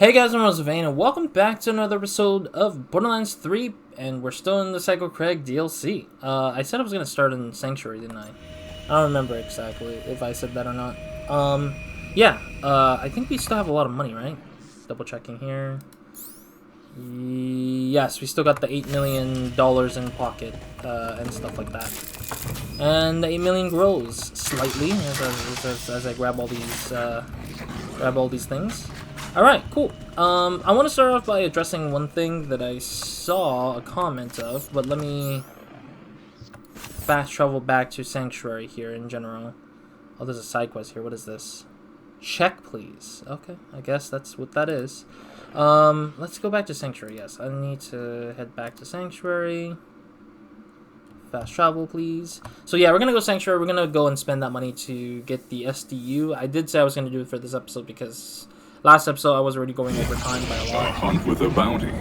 Hey guys, I'm RozaldVaneGAME, and welcome back to another episode of Borderlands 3, and we're still in the Psycho Krieg DLC. I said I was going to start in Sanctuary, didn't I? I don't remember exactly if I said that or not. I think we still have a lot of money, right? Double checking here. Yes, we still got the $8 million in pocket, and stuff like that. And the 8 million grows slightly as I grab all these things. Alright, cool. I want to start off by addressing one thing that I saw a comment of, but let me fast travel back to Sanctuary here in general. Oh, there's a side quest here. What is this? Check, please. Okay, I guess that's what that is. Let's go back to Sanctuary. Yes, I need to head back to Sanctuary. Fast travel, please. So yeah, we're gonna go Sanctuary. We're gonna go and spend that money to get the SDU. I did say I was gonna do it for this episode because last episode I was already going over time by a lot. A hunt with a bounty.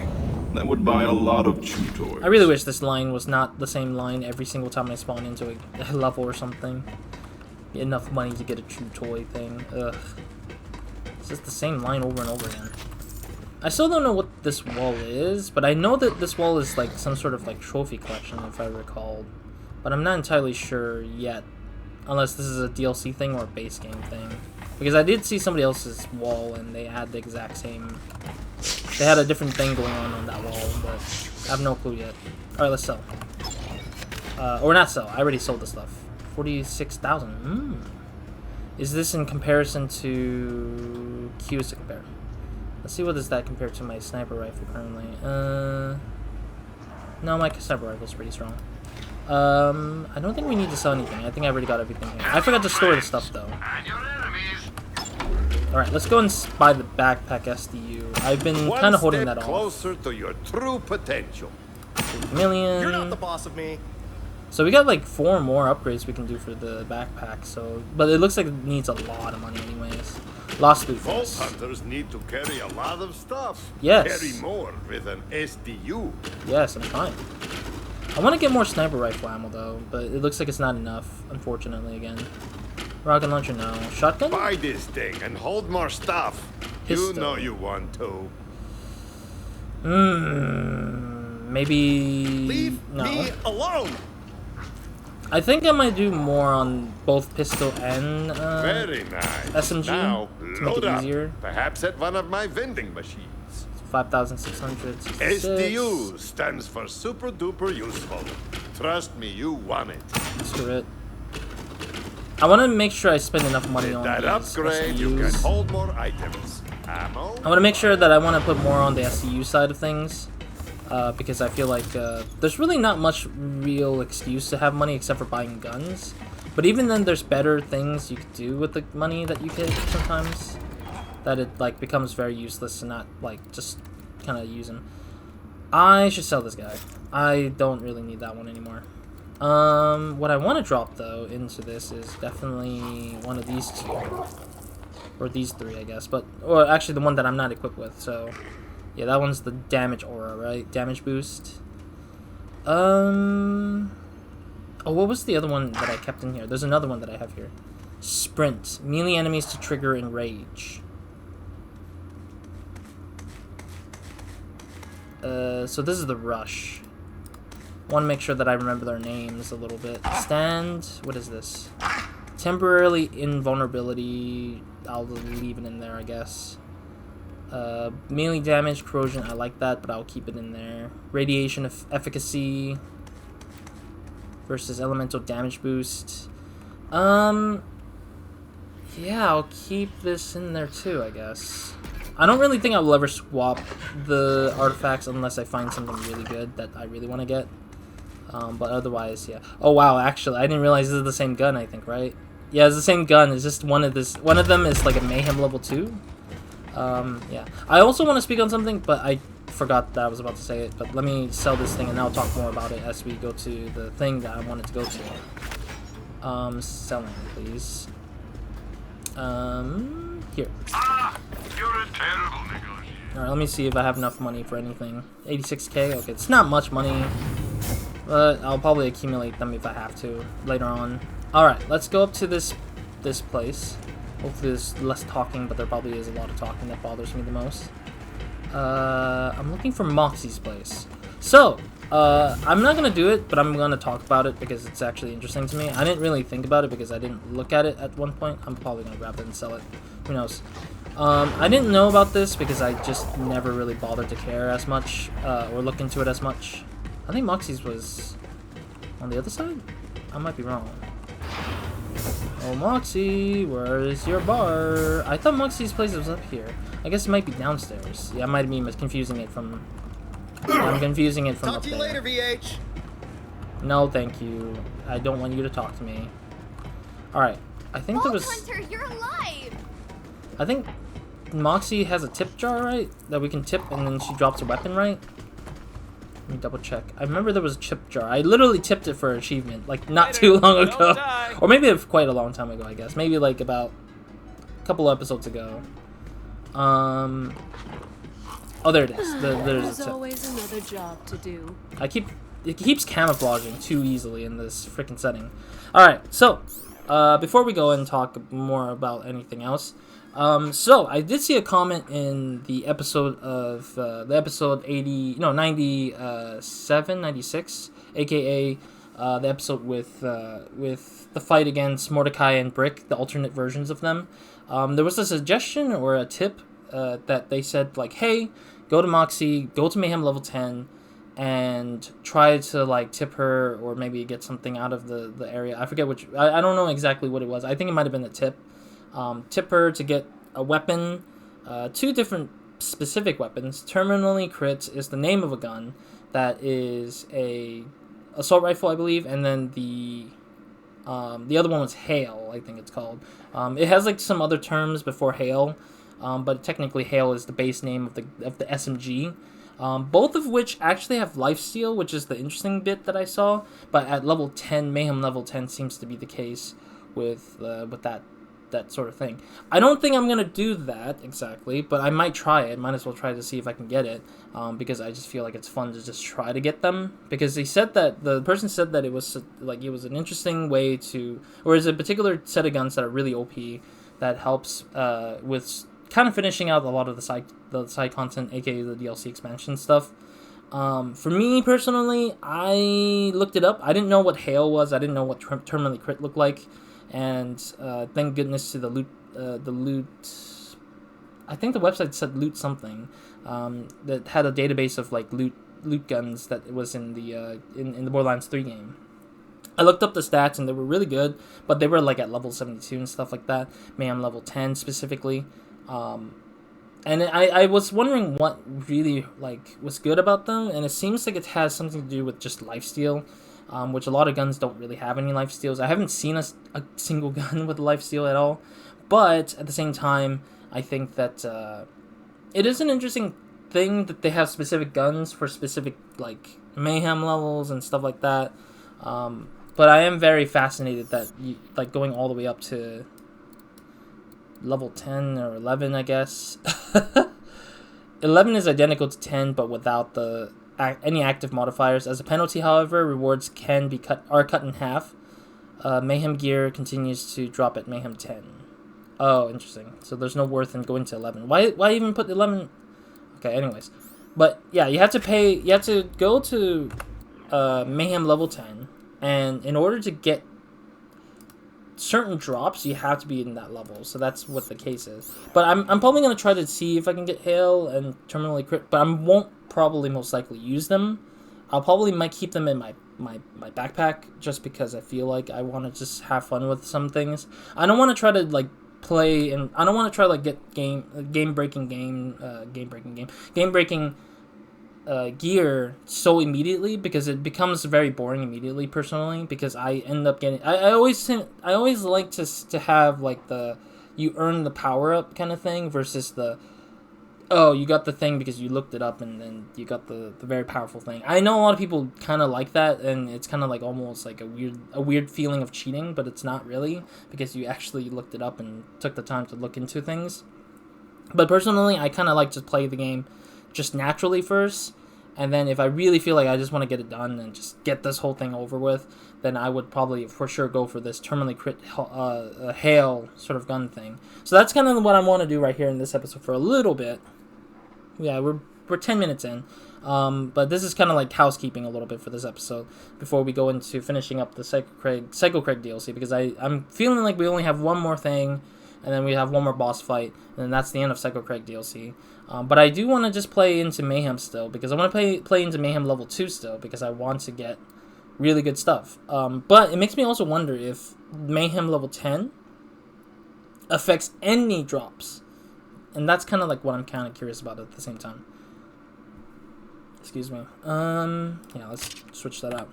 That would buy a lot of chew toys. I really wish this line was not the same line every single time I spawn into a level or something. Get enough money to get a chew toy thing. Ugh. It's just the same line over and over again. I still don't know what this wall is, but I know that this wall is like some sort of like trophy collection if I recall. But I'm not entirely sure yet. Unless this is a DLC thing or a base game thing. Because I did see somebody else's wall and they had the exact same... They had a different thing going on that wall, but I have no clue yet. Alright, let's sell. Or not sell, I already sold the stuff. 46,000. Is this in comparison to... Q's to compare? Let's see what does that compare to my sniper rifle currently. No, my sniper rifle's pretty strong. I don't think we need to sell anything. I think I already got everything here. I forgot to store the stuff though. Alright, let's go and buy the backpack SDU. I've been kind of holding that off. Closer to your true potential. 8 million. You're not the boss of me. So we got like 4 more upgrades we can do for the backpack. So, but it looks like it needs a lot of money anyways. Lost loot for Vault this. hunters need to carry a lot of stuff. Yes. Carry more with an SDU. Yes, I'm trying. I want to get more sniper rifle ammo though, but it looks like it's not enough, unfortunately again. Rocket launcher, no. Shotgun? Buy this thing and hold more stuff. Pistol. You know you want to. Maybe... Leave me alone. I think I might do more on both pistol and Very nice. SMG Now, to make load it up. easier. Perhaps at one of my vending machines. 5,666. SDU stands for super duper useful. Trust me, you want it. Screw it. I want to make sure I spend enough money With on that these upgrade, you can SDUs. hold more items. Ammo. I want to make sure that I want to put more on the SDU side of things. Because I feel like there's really not much real excuse to have money except for buying guns. But even then, there's better things you could do with the money that you get sometimes. That it like becomes very useless to not like just kind of use them. I should sell this guy. I don't really need that one anymore. What I want to drop though into this is definitely one of these two, or these 3, I guess. Or actually the one that I'm not equipped with. So yeah, that one's the damage aura, right? Damage boost. Oh, what was the other one that I kept in here? There's another one that I have here. Sprint. Melee enemies to trigger enrage. So this is the rush. Want to make sure that I remember their names a little bit. Stand. What is this? Temporarily invulnerability. I'll leave it in there, I guess. Melee damage, corrosion. I like that, but I'll keep it in there. Radiation of efficacy versus elemental damage boost. Yeah, I'll keep this in there too, I guess. I don't really think I will ever swap the artifacts unless I find something really good that I really want to get. But otherwise, yeah. Oh wow, actually, I didn't realize this is the same gun, I think, right? Yeah, it's the same gun. It's just one of them is like a Mayhem level 2. Yeah. I also want to speak on something, but I forgot that I was about to say it. But let me sell this thing and I'll talk more about it as we go to the thing that I wanted to go to. Selling, please. Here. You're a terrible negotiator. Alright, let me see if I have enough money for anything. 86k? Okay, it's not much money, but I'll probably accumulate them if I have to later on. Alright, let's go up to this place. Hopefully there's less talking, but there probably is a lot of talking that bothers me the most. I'm looking for Moxxie's place. So, I'm not gonna do it, but I'm gonna talk about it because it's actually interesting to me. I didn't really think about it because I didn't look at it at one point. I'm probably gonna grab it and sell it. Who knows? I didn't know about this because I just never really bothered to care as much, or look into it as much. I think Moxxie's was on the other side? I might be wrong. Oh, Moxxie, where is your bar? I thought Moxxie's place was up here. I guess it might be downstairs. Yeah, I might be confusing it from... I'm confusing it from Talk up to you there. later, VH. No, thank you. I don't want you to talk to me. Alright, I think there was... Hunter, you're alive! I think Moxxie has a tip jar, right? That we can tip and then she drops a weapon, right? Let me double check. I remember there was a chip jar. I literally tipped it for an achievement, like not too long ago. Or maybe quite a long time ago, I guess. Maybe like about a couple episodes ago. Oh, there it is. There's always another job to do. It keeps camouflaging too easily in this freaking setting. Alright, so before we go and talk more about anything else, so I did see a comment in the episode of the episode 97, 96, aka the episode with the fight against Mordecai and Brick, the alternate versions of them. There was a suggestion or a tip that they said, like, hey, go to Moxxie, go to Mayhem level 10, and try to like tip her or maybe get something out of the area. I forget which. I don't know exactly what it was. I think it might have been a tip. Tip her to get a weapon, 2 different specific weapons. Terminally Crit is the name of a gun that is a assault rifle, I believe, and then the other one was Hail, I think it's called. It has like some other terms before Hail, but technically Hail is the base name of the SMG. Both of which actually have lifesteal, which is the interesting bit that I saw. But at level 10, Mayhem level 10 seems to be the case with that sort of thing. I don't think I'm gonna do that exactly, but I might try it. Might as well try to see if I can get it, because I just feel like it's fun to just try to get them. Because he said that the person said that it was like it was an interesting way to, or is a particular set of guns that are really OP that helps with kind of finishing out a lot of the side content, aka the DLC expansion stuff. For me personally, I looked it up. I didn't know what Hail was. I didn't know what Terminally Crit looked like, and thank goodness to the loot. I think the website said loot something that had a database of like loot guns that was in the Borderlands 3 game. I looked up the stats and they were really good, but they were like at level 72 and stuff like that. Mayhem level 10 specifically. And I was wondering what really like was good about them, and it seems like it has something to do with just lifesteal, which a lot of guns don't really have any lifesteals. I haven't seen a single gun with a lifesteal at all, but at the same time, I think that it is an interesting thing that they have specific guns for specific like Mayhem levels and stuff like that. But I am very fascinated that like going all the way up to level 10 or 11, I guess. 11 is identical to 10, but without any active modifiers. As a penalty, however, rewards can are cut in half. Mayhem gear continues to drop at Mayhem 10. Oh, interesting. So there's no worth in going to 11. Why even put 11? Okay, anyways. But yeah, you have to go to Mayhem level 10, and in order to get certain drops, you have to be in that level. So that's what the case is. But I'm probably going to try to see if I can get Hail and Terminally Crit, but I won't probably most likely use them. I'll probably might keep them in my backpack just because I feel like I want to just have fun with some things. I don't want to try to like play, and I don't want to try to like get game breaking gear so immediately, because it becomes very boring immediately personally, because I end up getting I always like to have like the you earn the power up kind of thing versus the you got the thing because you looked it up and then you got the very powerful thing. I know a lot of people kind of like that, and it's kind of like almost like a weird feeling of cheating, but it's not really, because you actually looked it up and took the time to look into things. But personally, I kind of like to play the game just naturally first, and then if I really feel like I just want to get it done and just get this whole thing over with, then I would probably for sure go for this Terminally Crit Hail sort of gun thing. So that's kind of what I want to do right here in this episode for a little bit. Yeah, we're 10 minutes in. But this is kind of like housekeeping a little bit for this episode before we go into finishing up the Psycho Krieg DLC, because I'm feeling like we only have one more thing, and then we have one more boss fight, and then that's the end of Psycho Krieg DLC. But I do want to just play into Mayhem still, because I want to play into Mayhem level 2 still, because I want to get really good stuff. But it makes me also wonder if Mayhem level 10 affects any drops, and that's kind of like what I'm kind of curious about at the same time. Excuse me. Yeah, let's switch that out.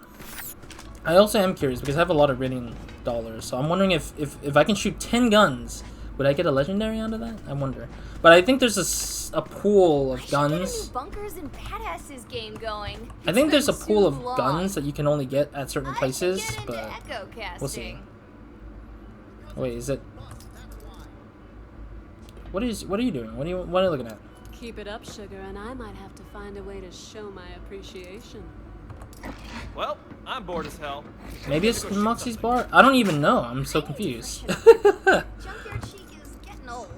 I also am curious because I have a lot of rating dollars, so I'm wondering if I can shoot 10 guns, would I get a legendary out of that? I wonder. But I think there's a pool of guns. Bunkers and badasses game going. I think there's a pool of guns that you can only get at certain places, but we'll see. Wait, is it? What are you doing? What are you looking at? Keep it up, sugar, and I might have to find a way to show my appreciation. Well, I'm bored as hell. Maybe it's Moxxie's bar? I don't even know. I'm so confused. Junkyard chic is getting old.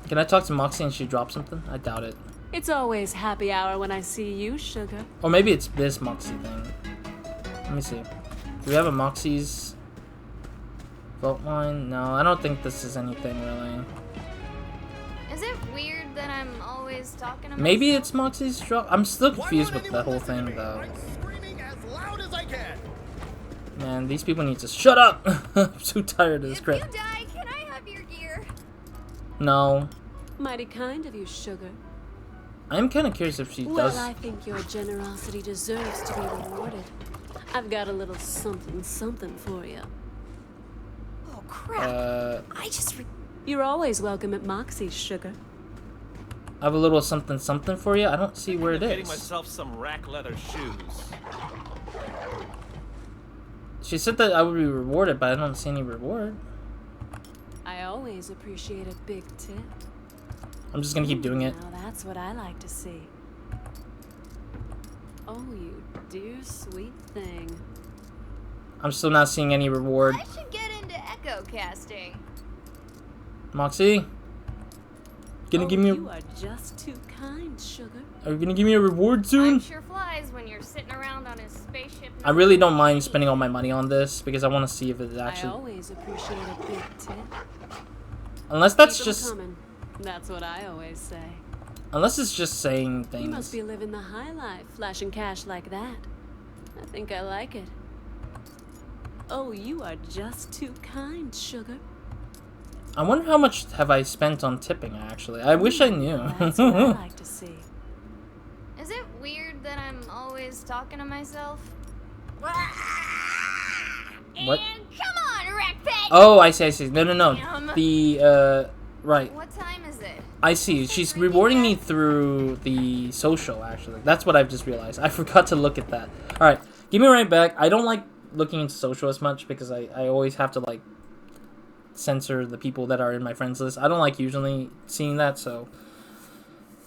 Can I talk to Moxxie and she drop something? I doubt it. It's always happy hour when I see you, sugar. Or maybe it's this Moxxie thing. Let me see. Do we have a Moxxie's vault line? No, I don't think this is anything really. Is it weird that I'm always talking to Maybe myself? it's Moxxie's drop. I'm still confused with the whole thing though. Man, these people need to shut up. I'm too tired of this If crap. you die, can I have your gear? No. Mighty kind of you, sugar. I'm kind of curious if she Well, does. I think your generosity deserves to be rewarded. I've got a little something for you. Oh crap! I just. You're always welcome at Moxxie's, sugar. I have a little something for you. I don't see where it Getting is. myself some rack leather shoes. She said that I would be rewarded, but I don't see any reward. I always appreciate a big tip. I'm just gonna keep doing it. Now that's what I like to see. Oh, you dear sweet thing. I'm still not seeing any reward. I should get into echo casting. Moxxie? Gonna give me You are just too kind, sugar. Are you gonna give me a reward soon? I'm sure flies when you're sitting around on his spaceship. I really don't mind spending all my money on this because I want to see if it I actually. always appreciate a big tip. Unless that's Keep 'em just. coming. That's what I always say. Unless it's just saying You must things. be living the high life, flashing cash like that. I think I like it. Oh, you are just too kind, sugar. I wonder how much have I spent on tipping actually. I wish I knew. That's what I like to see. Is it weird that I'm always talking to myself? What? And come on, Rack Pet! Oh, I see. No. Damn. The right. What time is it? I see. She's rewarding me through the social, actually. That's what I've just realized. I forgot to look at that. Alright, give me right back. I don't like looking into social as much because I always have to, like, censor the people that are in my friends list. I don't like usually seeing that, so...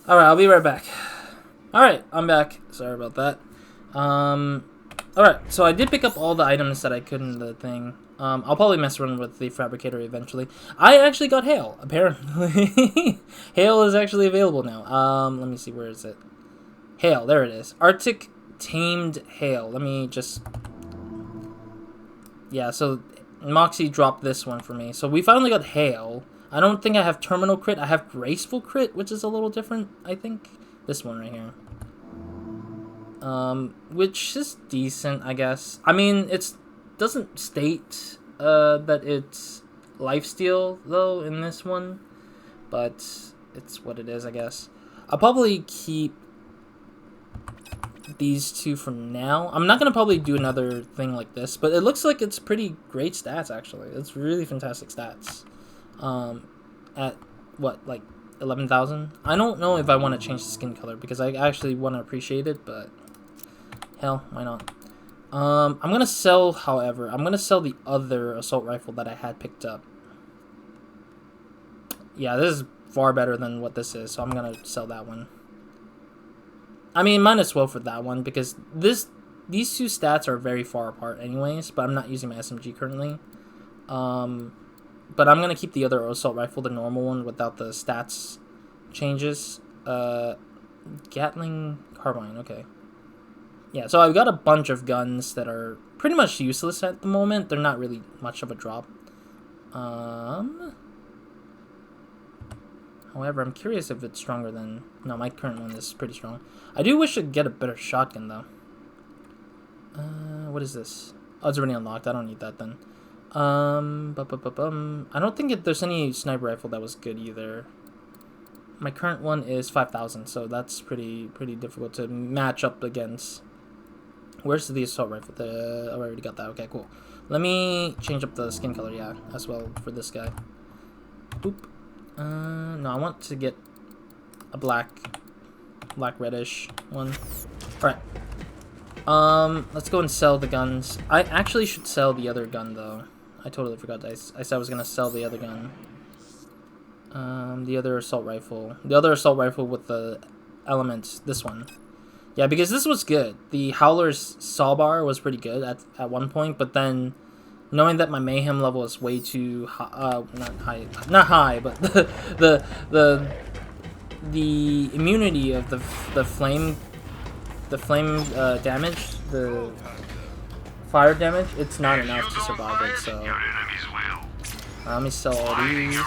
Alright, I'll be right back. Alright, I'm back. Sorry about that. Alright, so I did pick up all the items that I could in the thing. I'll probably mess around with the fabricator eventually. I actually got hail, apparently. Hail is actually available now. Let me see, where is it? Hail, there it is. Arctic tamed hail. Let me just... Yeah, so Moxxie dropped this one for me. So we finally got hail. I don't think I have terminal crit. I have graceful crit, which is a little different, I think. This one right here. Which is decent, I guess. I mean, it's doesn't state that it's lifesteal though in this one, but it's what it is, I guess. I'll probably keep these two for now. I'm not gonna probably do another thing like this, but it looks like it's pretty great stats actually. It's really fantastic stats. At what, like 11,000? I don't know if I want to change the skin color because I actually want to appreciate it, but hell, why not? I'm gonna sell, however, I'm gonna sell the other assault rifle that I had picked up. Yeah, this is far better than what this is, so I'm gonna sell that one. I mean, might as well for that one, because these two stats are very far apart anyways, but I'm not using my SMG currently. But I'm gonna keep the other assault rifle, the normal one, without the stats changes. Gatling carbine, okay. Yeah, so I've got a bunch of guns that are pretty much useless at the moment. They're not really much of a drop. However, I'm curious if it's stronger than... No, my current one is pretty strong. I do wish I'd get a better shotgun, though. What is this? Oh, it's already unlocked. I don't need that, then. I don't think there's any sniper rifle that was good, either. My current one is 5,000, so that's pretty difficult to match up against. Where's the assault rifle? Oh, I already got that. Okay, cool. Let me change up the skin color, yeah, as well for this guy. Boop. No, I want to get a black reddish one. Alright. Let's go and sell the guns. I actually should sell the other gun, though. I totally forgot that. I said I was gonna sell the other gun. The other assault rifle. The other assault rifle with the elements. This one. Yeah, because this was good. The Howler's saw bar was pretty good at one point, but then knowing that my mayhem level is way too high, not high, but the immunity of the flame damage, the fire damage, it's not enough to survive it. So let me sell all these.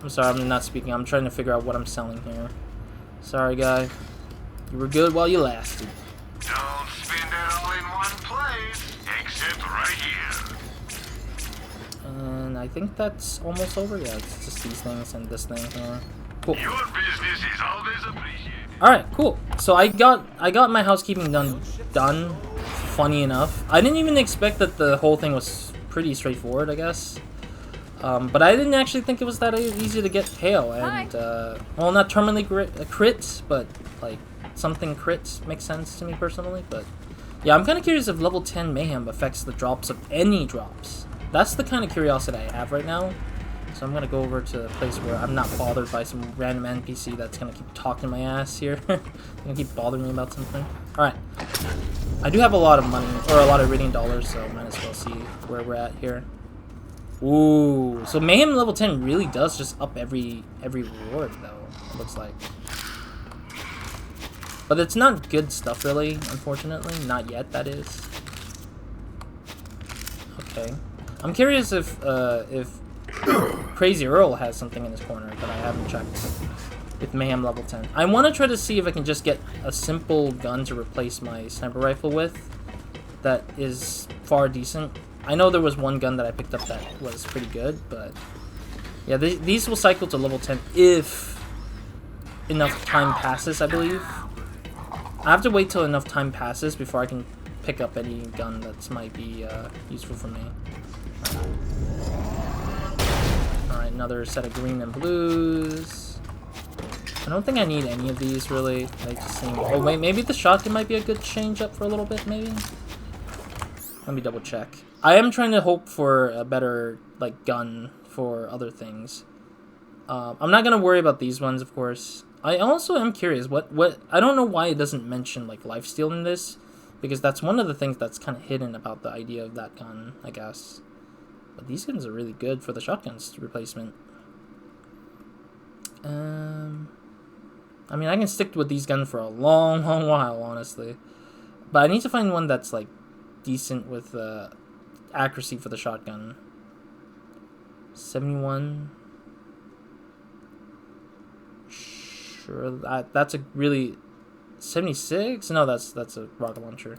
I'm sorry, I'm not speaking. I'm trying to figure out what I'm selling here. Sorry, guy. You were good while you lasted. Don't spend it all in one place, except right here. And I think that's almost over. Yeah, it's just these things and this thing here. Cool. Your business is always appreciated. All right, cool. So I got my housekeeping done. Funny enough, I didn't even expect that the whole thing was pretty straightforward, I guess. But I didn't actually think it was that easy to get hail and well, not terminally crits, but like something crits makes sense to me personally. But yeah, I'm kind of curious if level 10 mayhem affects the drops of any drops. That's the kind of curiosity I have right now. So I'm gonna go over to a place where I'm not bothered by some random NPC that's gonna keep talking my ass here. Gonna keep bothering me about something. All right, I do have a lot of money or a lot of rating dollars, so might as well see where we're at here. Ooh, so mayhem level 10 really does just up every reward, though, it looks like. But it's not good stuff, really, unfortunately. Not yet, that is. Okay. I'm curious if Crazy Earl has something in his corner that I haven't checked with mayhem level 10. I want to try to see if I can just get a simple gun to replace my sniper rifle with that is far decent. I know there was one gun that I picked up that was pretty good, but yeah, these will cycle to level 10 if enough time passes, I believe. I have to wait till enough time passes before I can pick up any gun that might be useful for me. Alright, another set of green and blues. I don't think I need any of these, really. They just seem... Oh, wait, maybe the shotgun might be a good change up for a little bit, maybe? Let me double check. I am trying to hope for a better, like, gun for other things. I'm not gonna worry about these ones, of course. I also am curious, what I don't know why it doesn't mention, like, lifesteal in this, because that's one of the things that's kind of hidden about the idea of that gun, I guess. But these guns are really good for the shotguns replacement. I mean, I can stick with these guns for a long while, honestly. But I need to find one that's, like, decent with accuracy for the shotgun. 71. Sure, that's a really... 76? No, that's a rocket launcher.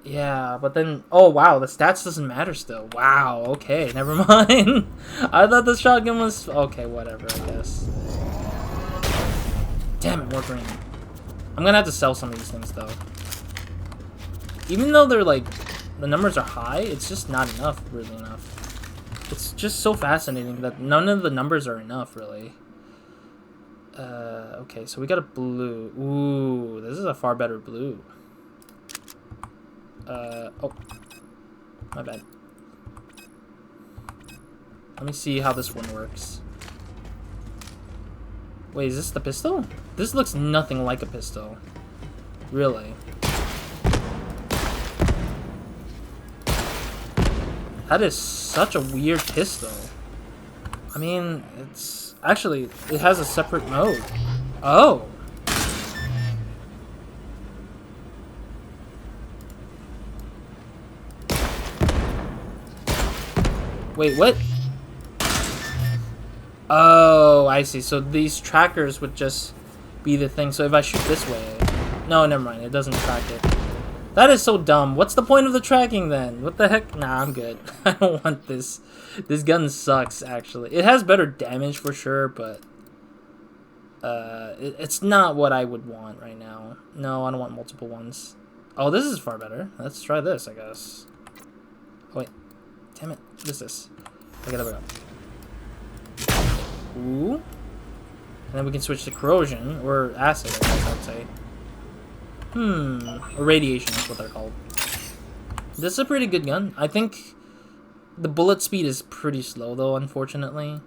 Yeah, but then... Oh, wow, the stats doesn't matter still. Wow, okay, never mind. I thought the shotgun was... Okay, whatever, I guess. Damn it, more green. I'm gonna have to sell some of these things, though. Even though they're, like... The numbers are high, it's just not enough, really enough. It's just so fascinating that none of the numbers are enough, really. Okay, so we got a blue. Ooh, this is a far better blue. Oh. My bad. Let me see how this one works. Wait, is this the pistol? This looks nothing like a pistol. Really. That is such a weird pistol. I mean, it's... Actually, it has a separate mode. Oh! Wait, what? Oh, I see. So these trackers would just be the thing. So if I shoot this way... No, never mind. It doesn't track it. That is so dumb. What's the point of the tracking then? What the heck? Nah, I'm good. I don't want this. This gun sucks, actually. It has better damage for sure, but... it's not what I would want right now. No, I don't want multiple ones. Oh, this is far better. Let's try this, I guess. Oh, wait. Damn it. What is this? Okay, there we go. Ooh. And then we can switch to corrosion, or acid, I guess I'd say. Or radiation is what they're called. This is a pretty good gun. I think the bullet speed is pretty slow, though, unfortunately.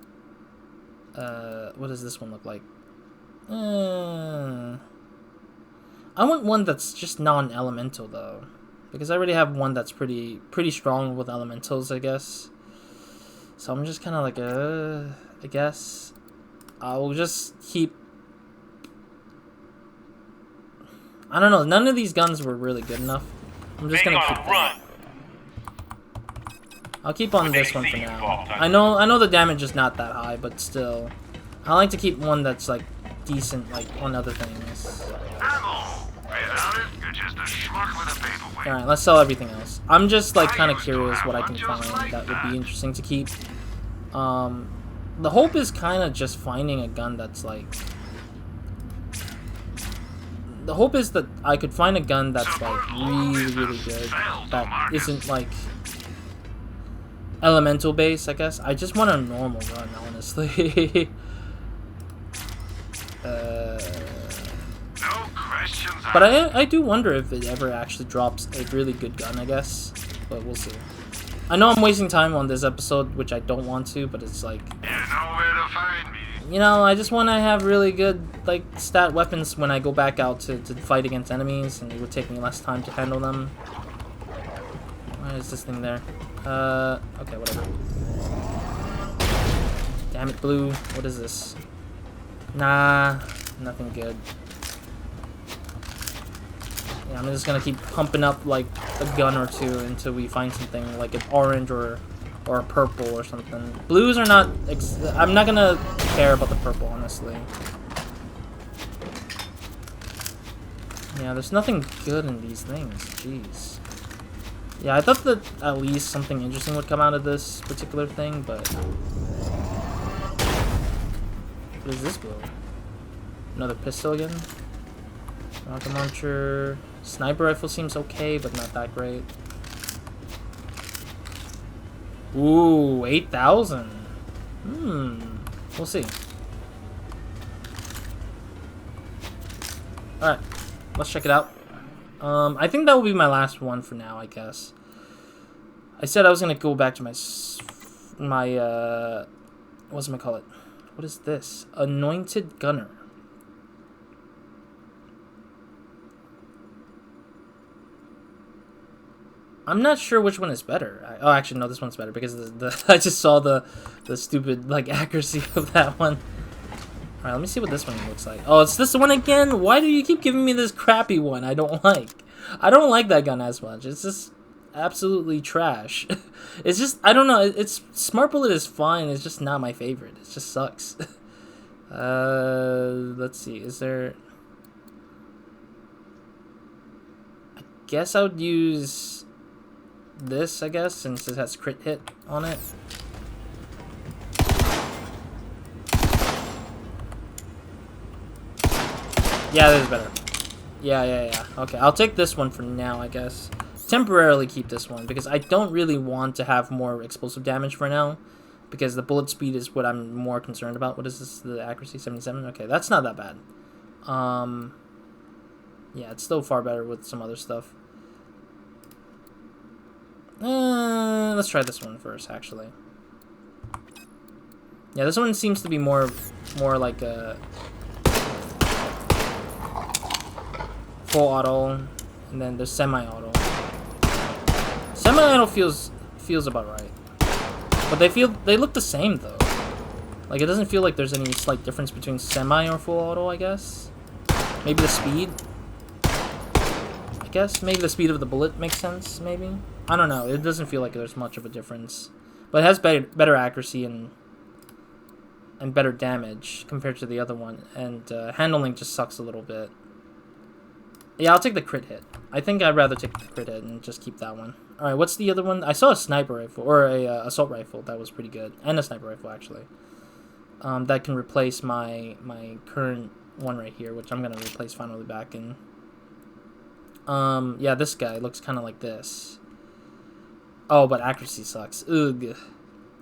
What does this one look like? I want one that's just non-elemental, though. Because I already have one that's pretty strong with elementals, I guess. So I'm just kind of like, I guess. I'll just keep... I don't know, none of these guns were really good enough. I'm just gonna keep that. I'll keep on this one for now. I know the damage is not that high, but still. I like to keep one that's like decent, like on other things. Alright, let's sell everything else. I'm just like kind of curious what I can find that would be interesting to keep. The hope is kind of just finding a gun that's like... The hope is that I could find a gun that's like really good, that isn't like elemental based, I guess. I just want a normal gun, honestly. But I do wonder if it ever actually drops a really good gun, I guess. But we'll see. I know I'm wasting time on this episode, which I don't want to, but it's like... You know where to find me. You know, I just want to have really good, like, stat weapons when I go back out to fight against enemies, and it would take me less time to handle them. Why is this thing there? Okay, whatever. Damn it, blue. What is this? Nah, nothing good. Yeah, I'm just gonna keep pumping up, like, a gun or two until we find something, like an orange or a purple or something. Blues are not... I'm not gonna care about the purple, honestly. Yeah, there's nothing good in these things. Jeez. Yeah, I thought that at least something interesting would come out of this particular thing, but... What is this blue? Another pistol again? Rocket launcher... Sniper rifle seems okay, but not that great. Ooh, 8,000. We'll see. Alright, let's check it out. I think that will be my last one for now, I guess. I said I was gonna go back to my what's it call it? What is this? Anointed Gunner. I'm not sure which one is better. Oh, actually, no, this one's better because I just saw the stupid like accuracy of that one. All right, let me see what this one looks like. Oh, it's this one again. Why do you keep giving me this crappy one? I don't like that gun as much. It's just absolutely trash. It's just I don't know. It's Smart Bullet is fine. It's just not my favorite. It just sucks. Let's see. Is there? I guess I would use this, I guess, since it has crit hit on it. Yeah, this is better. Yeah. Okay, I'll take this one for now, I guess. Temporarily keep this one, because I don't really want to have more explosive damage for now, because the bullet speed is what I'm more concerned about. What is this? The accuracy, 77? Okay, that's not that bad. Yeah, it's still far better with some other stuff. Let's try this one first, actually. Yeah, this one seems to be more like a full auto, and then there's semi-auto. Semi-auto feels about right. But they look the same though. Like, it doesn't feel like there's any slight difference between semi or full auto, I guess. Maybe the speed. I guess maybe the speed of the bullet makes sense. Maybe, I don't know. It doesn't feel like there's much of a difference, but it has better accuracy and better damage compared to the other one. And handling just sucks a little bit. Yeah, I'll take the crit hit. I think I'd rather take the crit hit and just keep that one. All right, what's the other one? I saw a sniper rifle or a assault rifle that was pretty good, and a sniper rifle actually. That can replace my current one right here, which I'm gonna replace finally back in. Yeah, this guy looks kind of like this. Oh, but accuracy sucks. Ugh.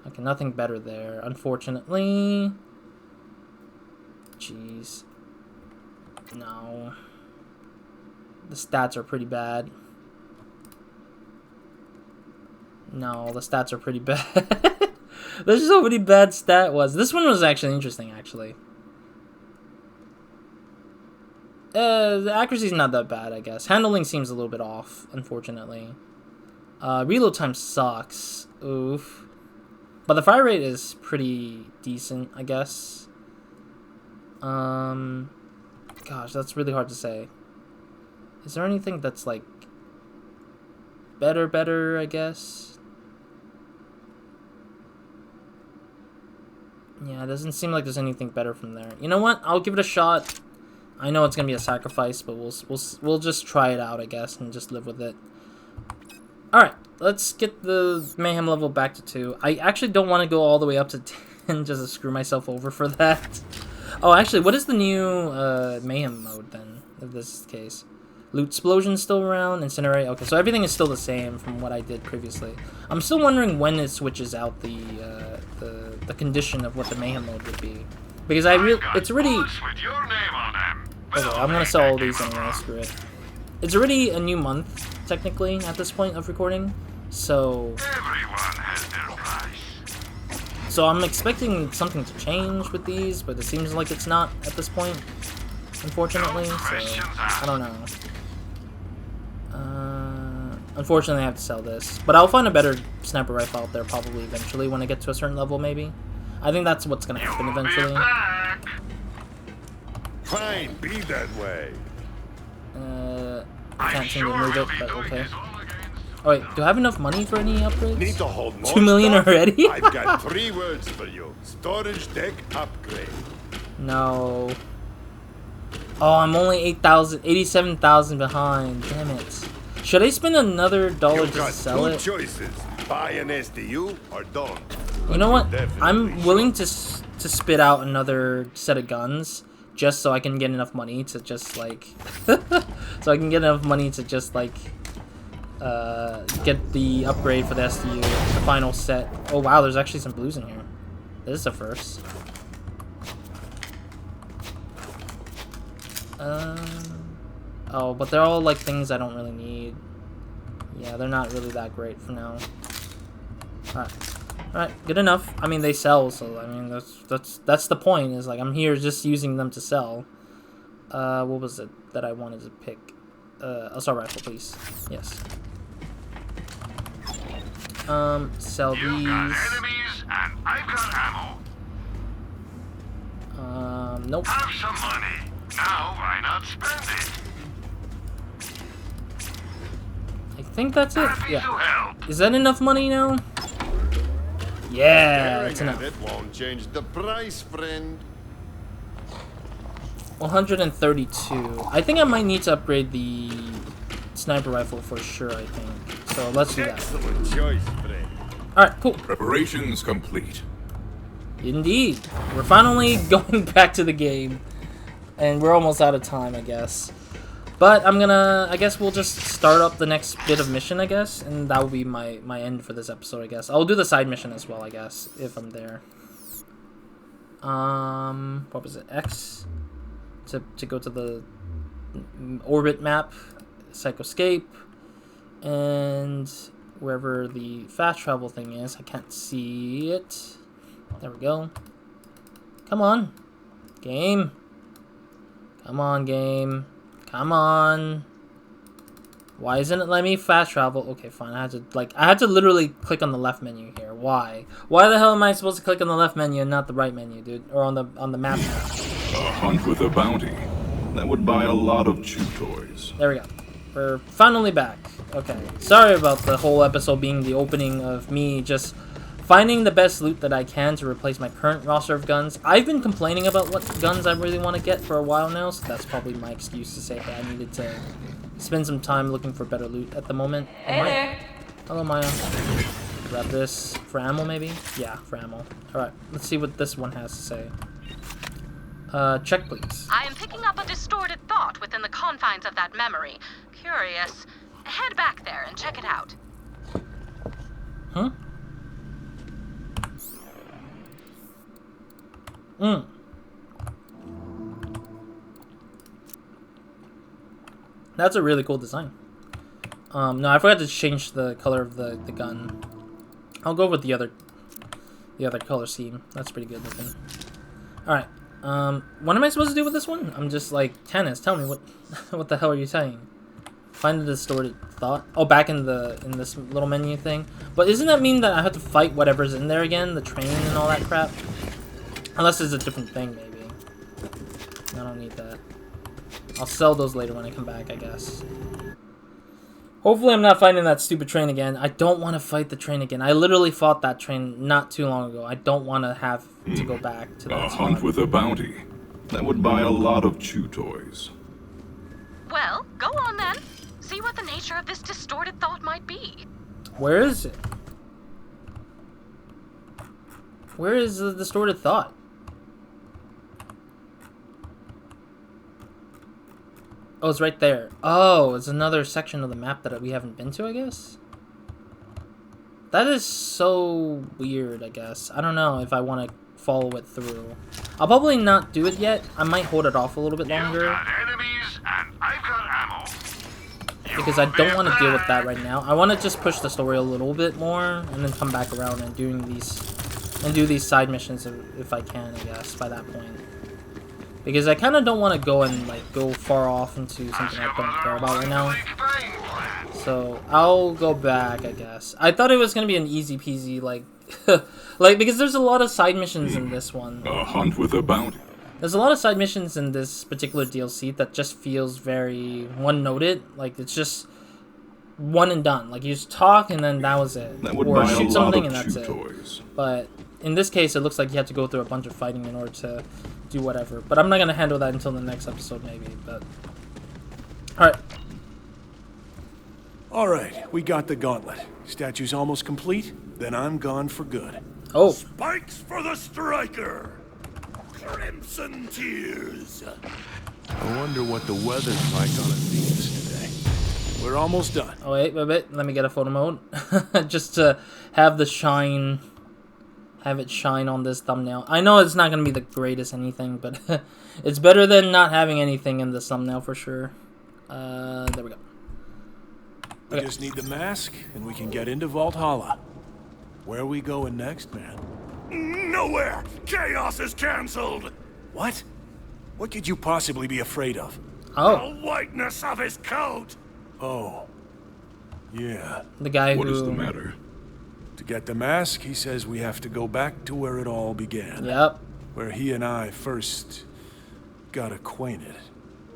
Okay, nothing better there, unfortunately. Jeez. No. The stats are pretty bad. No, the stats are pretty bad. There's so many bad stat ones. This one was actually interesting, actually. The accuracy's not that bad, I guess. Handling seems a little bit off, unfortunately. Reload time sucks. Oof. But the fire rate is pretty decent, I guess. Gosh, that's really hard to say. Is there anything that's, like, better, I guess? Yeah, it doesn't seem like there's anything better from there. You know what? I'll give it a shot. I know it's gonna be a sacrifice, but we'll just try it out, I guess, and just live with it. All right, let's get the mayhem level back to 2. I actually don't want to go all the way up to 10 just to screw myself over for that. Oh, actually, what is the new mayhem mode then? If this is the case, loot explosion still around, incinerate. Okay, so everything is still the same from what I did previously. I'm still wondering when it switches out the condition of what the mayhem mode would be, because it's already. Okay, I'm gonna sell all these anyway. Screw it. It's already a new month technically at this point of recording, so. So I'm expecting something to change with these, but it seems like it's not at this point, unfortunately. So I don't know. Unfortunately, I have to sell this, but I'll find a better sniper rifle out there probably eventually when I get to a certain level. Maybe. I think that's what's gonna happen eventually. Fine, be that way. I can't seem to move it, but okay. Oh wait, do I have enough money for any upgrades? Need to hold more 2 million stuff? already? I've got 3 words for you. Storage deck upgrade. No. Oh, I'm only 87,000 behind. Damn it. Should I spend another dollar You've to got sell 2 it? choices. Buy an SDU or don't. You know what? Definitely I'm willing to spit out another set of guns just so I can get enough money to just like so I can get enough money to just like get the upgrade for the SDU, the final set. Oh wow, there's actually some blues in here. This is a first. Oh, but they're all like things I don't really need. Yeah, they're not really that great for now. Alright, good enough. I mean, they sell, so I mean that's the point. Is like I'm here just using them to sell. What was it that I wanted to pick? Assault rifle, please. Yes. Sell these. You've got enemies and I've got ammo. Nope. Have some money. Now why not spend it? I think that's it. Happy to Yeah. help. Is that enough money now? Yeah, Staring it's at enough. it won't change the price, friend. 132. I think I might need to upgrade the sniper rifle for sure, I think. So let's do that. Excellent choice, friend. Alright, cool. Preparations complete. Indeed. We're finally going back to the game. And we're almost out of time, I guess. But I guess we'll just start up the next bit of mission, I guess. And that will be my end for this episode, I guess. I'll do the side mission as well, I guess, if I'm there. What was it? X? To go to the orbit map, Psycho Escape, and wherever the fast travel thing is. I can't see it. There we go. Come on, game. Come on, game. Come on. Why isn't it letting me fast travel? Okay, fine. I had to literally click on the left menu here. Why? Why the hell am I supposed to click on the left menu and not the right menu, dude? Or on the map now? A hunt with a bounty. That would buy a lot of chew toys. There we go. We're finally back. Okay. Sorry about the whole episode being the opening of me just finding the best loot that I can to replace my current roster of guns. I've been complaining about what guns I really want to get for a while now, so that's probably my excuse to say that I needed to spend some time looking for better loot at the moment. Hey there. Hello, Maya. Grab this for ammo, maybe? Yeah, for ammo. Alright, let's see what this one has to say. Check, please. I am picking up a distorted thought within the confines of that memory. Curious. Head back there and check it out. Huh? That's a really cool design. No, I forgot to change the color of the gun. I'll go with the other color scheme. That's pretty good looking. Alright. What am I supposed to do with this one? I'm just like, Tannis, tell me what the hell are you saying? Find the distorted thought. Oh, back in this little menu thing. But doesn't that mean that I have to fight whatever's in there again? The train and all that crap? Unless it's a different thing, maybe. I don't need that. I'll sell those later when I come back, I guess. Hopefully I'm not fighting that stupid train again. I don't want to fight the train again. I literally fought that train not too long ago. I don't want to have to go back to that A hunt with a bounty. That would buy a lot of chew toys. Well, go on then. See what the nature of this distorted thought might be. Where is it? Where is the distorted thought? Oh, it's right there. Oh, it's another section of the map that we haven't been to, I guess? That is so weird, I guess. I don't know if I want to follow it through. I'll probably not do it yet. I might hold it off a little bit longer. You've got enemies and I've got ammo. Because I don't want to deal with that right now. I want to just push the story a little bit more and then come back around and do these side missions if I can, I guess, by that point. Because I kind of don't want to go and like go far off into something I don't care about right now. So I'll go back, I guess. I thought it was gonna be an easy peasy like, because there's a lot of side missions in this one. A hunt with a bounty. There's a lot of side missions in this particular DLC that just feels very one-noted. Like it's just one and done. Like you just talk and then that was it, That would or buy shoot a something lot and of that's chew it. toys. But in this case, it looks like you have to go through a bunch of fighting in order to do whatever. But I'm not gonna handle that until the next episode, maybe. But all right, we got the gauntlet. Statue's almost complete. Then I'm gone for good. oh, Spikes for the striker. Crimson tears. I wonder what the weather's like on Venus today. We're almost done. oh wait, let me get a photo mode, just to have the shine. Have it shine on this thumbnail. I know it's not gonna be the greatest anything, but it's better than not having anything in this thumbnail for sure. There we go. We just need the mask, and we can get into Valhalla. Where are we going next, man? Nowhere. Chaos is cancelled. What? What could you possibly be afraid of? Oh, The whiteness of his coat. Oh. Yeah. the guy What who. is the matter? To get the mask, he says we have to go back to where it all began. Yep. Where he and I first got acquainted.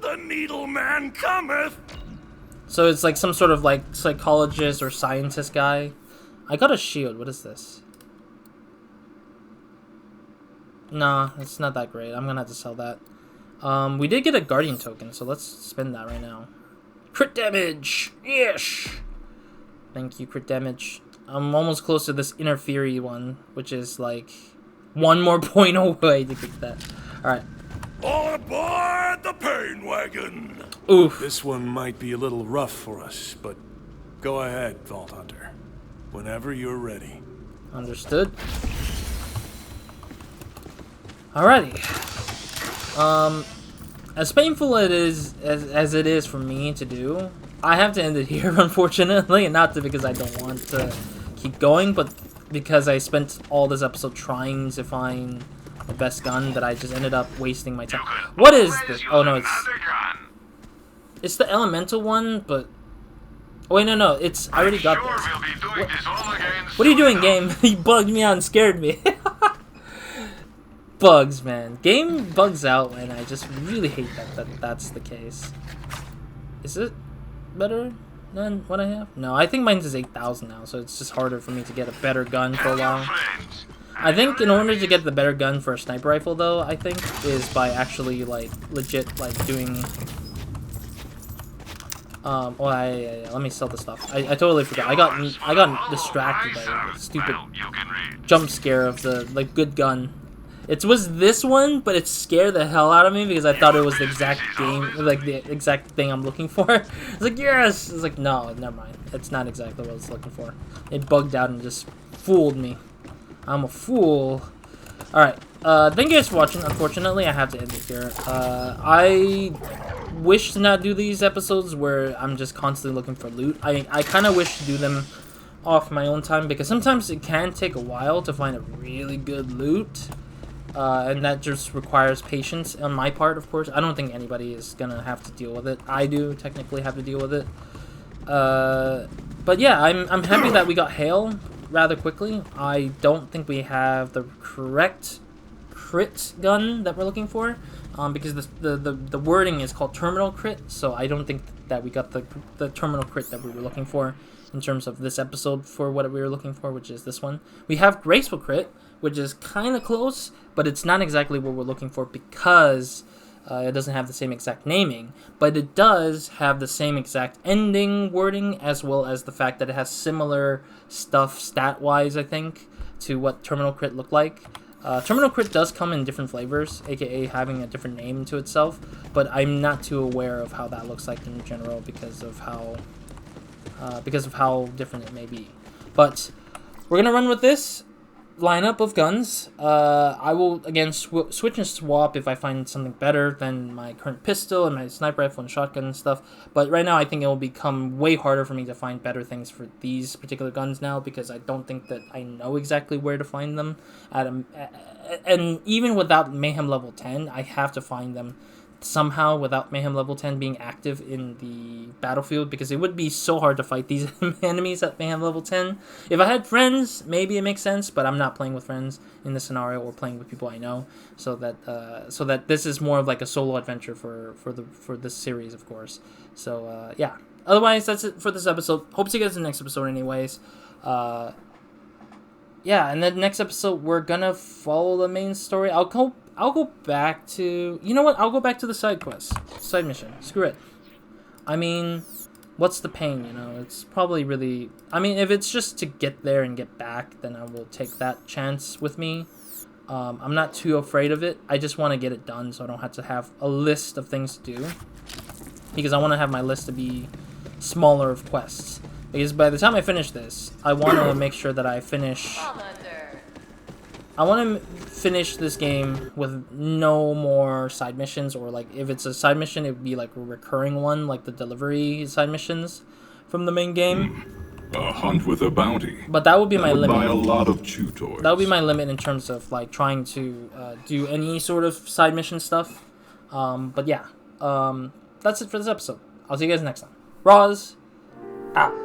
The needle man cometh. So it's like some sort of like psychologist or scientist guy. I got a shield. What is this? Nah, it's not that great. I'm gonna have to sell that. We did get a guardian token, so let's spend that right now. Crit damage! Yes! Thank you, crit damage. I'm almost close to this interfere one, which is like one more point away to get that. Alright. All aboard the pain wagon. Oof. This one might be a little rough for us, but go ahead, Vault Hunter. Whenever you're ready. Understood. Alrighty. As painful it is as it is for me to do, I have to end it here, unfortunately, and not because I don't want to keep going, but because I spent all this episode trying to find the best gun that I just ended up wasting my time. What is this? Oh no, it's the elemental one, but Oh, wait, no, it's... I already got this. What are you doing, game? You bugged me out and scared me. Bugs, man. Game bugs out, and I just really hate that's the case. Is it better than what I have? No, I think mine's is 8,000 now, so it's just harder for me to get a better gun for a while. I think in order to get the better gun for a sniper rifle, though, I think, is by actually, like, legit, like, doing... let me sell the stuff. I totally forgot. I got distracted by the stupid jump scare of the, like, good gun. It was this one, but it scared the hell out of me because I thought it was the exact game, like the exact thing I'm looking for. It's like, yes! It's like, no, never mind. It's not exactly what I was looking for. It bugged out and just fooled me. I'm a fool. Alright, thank you guys for watching. Unfortunately, I have to end it here. I wish to not do these episodes where I'm just constantly looking for loot. I kind of wish to do them off my own time because sometimes it can take a while to find a really good loot. And that just requires patience on my part, of course. I don't think anybody is gonna have to deal with it. I do technically have to deal with it. But yeah, I'm happy that we got hail rather quickly. I don't think we have the correct crit gun that we're looking for, because the wording is called terminal crit. So I don't think that we got the terminal crit that we were looking for in terms of this episode for what we were looking for, which is this one. We have graceful crit, which is kind of close, but it's not exactly what we're looking for because it doesn't have the same exact naming, but it does have the same exact ending wording, as well as the fact that it has similar stuff stat-wise, I think, to what Terminal Crit looked like. Terminal Crit does come in different flavors, aka having a different name to itself, but I'm not too aware of how that looks like in general because of how different it may be. But we're gonna run with this lineup of guns. I will again switch and swap if I find something better than my current pistol and my sniper rifle and shotgun and stuff, but right now I think it will become way harder for me to find better things for these particular guns now because I don't think that I know exactly where to find them and even without Mayhem level 10 I have to find them somehow without Mayhem level 10 being active in the battlefield, because it would be so hard to fight these enemies at Mayhem level 10. If I had friends, maybe it makes sense, but I'm not playing with friends in this scenario or playing with people I know, so that this is more of like a solo adventure for this series, of course. So yeah, otherwise that's it for this episode. Hope to see you guys in the next episode anyways. Yeah, and then next episode we're gonna follow the main story. I'll go back to... You know what? I'll go back to the side quest. Side mission. Screw it. I mean, what's the pain, you know? It's probably really... I mean, if it's just to get there and get back, then I will take that chance with me. I'm not too afraid of it. I just want to get it done so I don't have to have a list of things to do. Because I want to have my list to be smaller of quests. Because by the time I finish this, I want to make sure that I finish... I want to finish this game with no more side missions, or like if it's a side mission, it would be like a recurring one, like the delivery side missions from the main game. A hunt with a bounty. But that would be my limit. Buy a lot of chew toys. That would be my limit in terms of like trying to do any sort of side mission stuff. But yeah, that's it for this episode. I'll see you guys next time. Roz, out.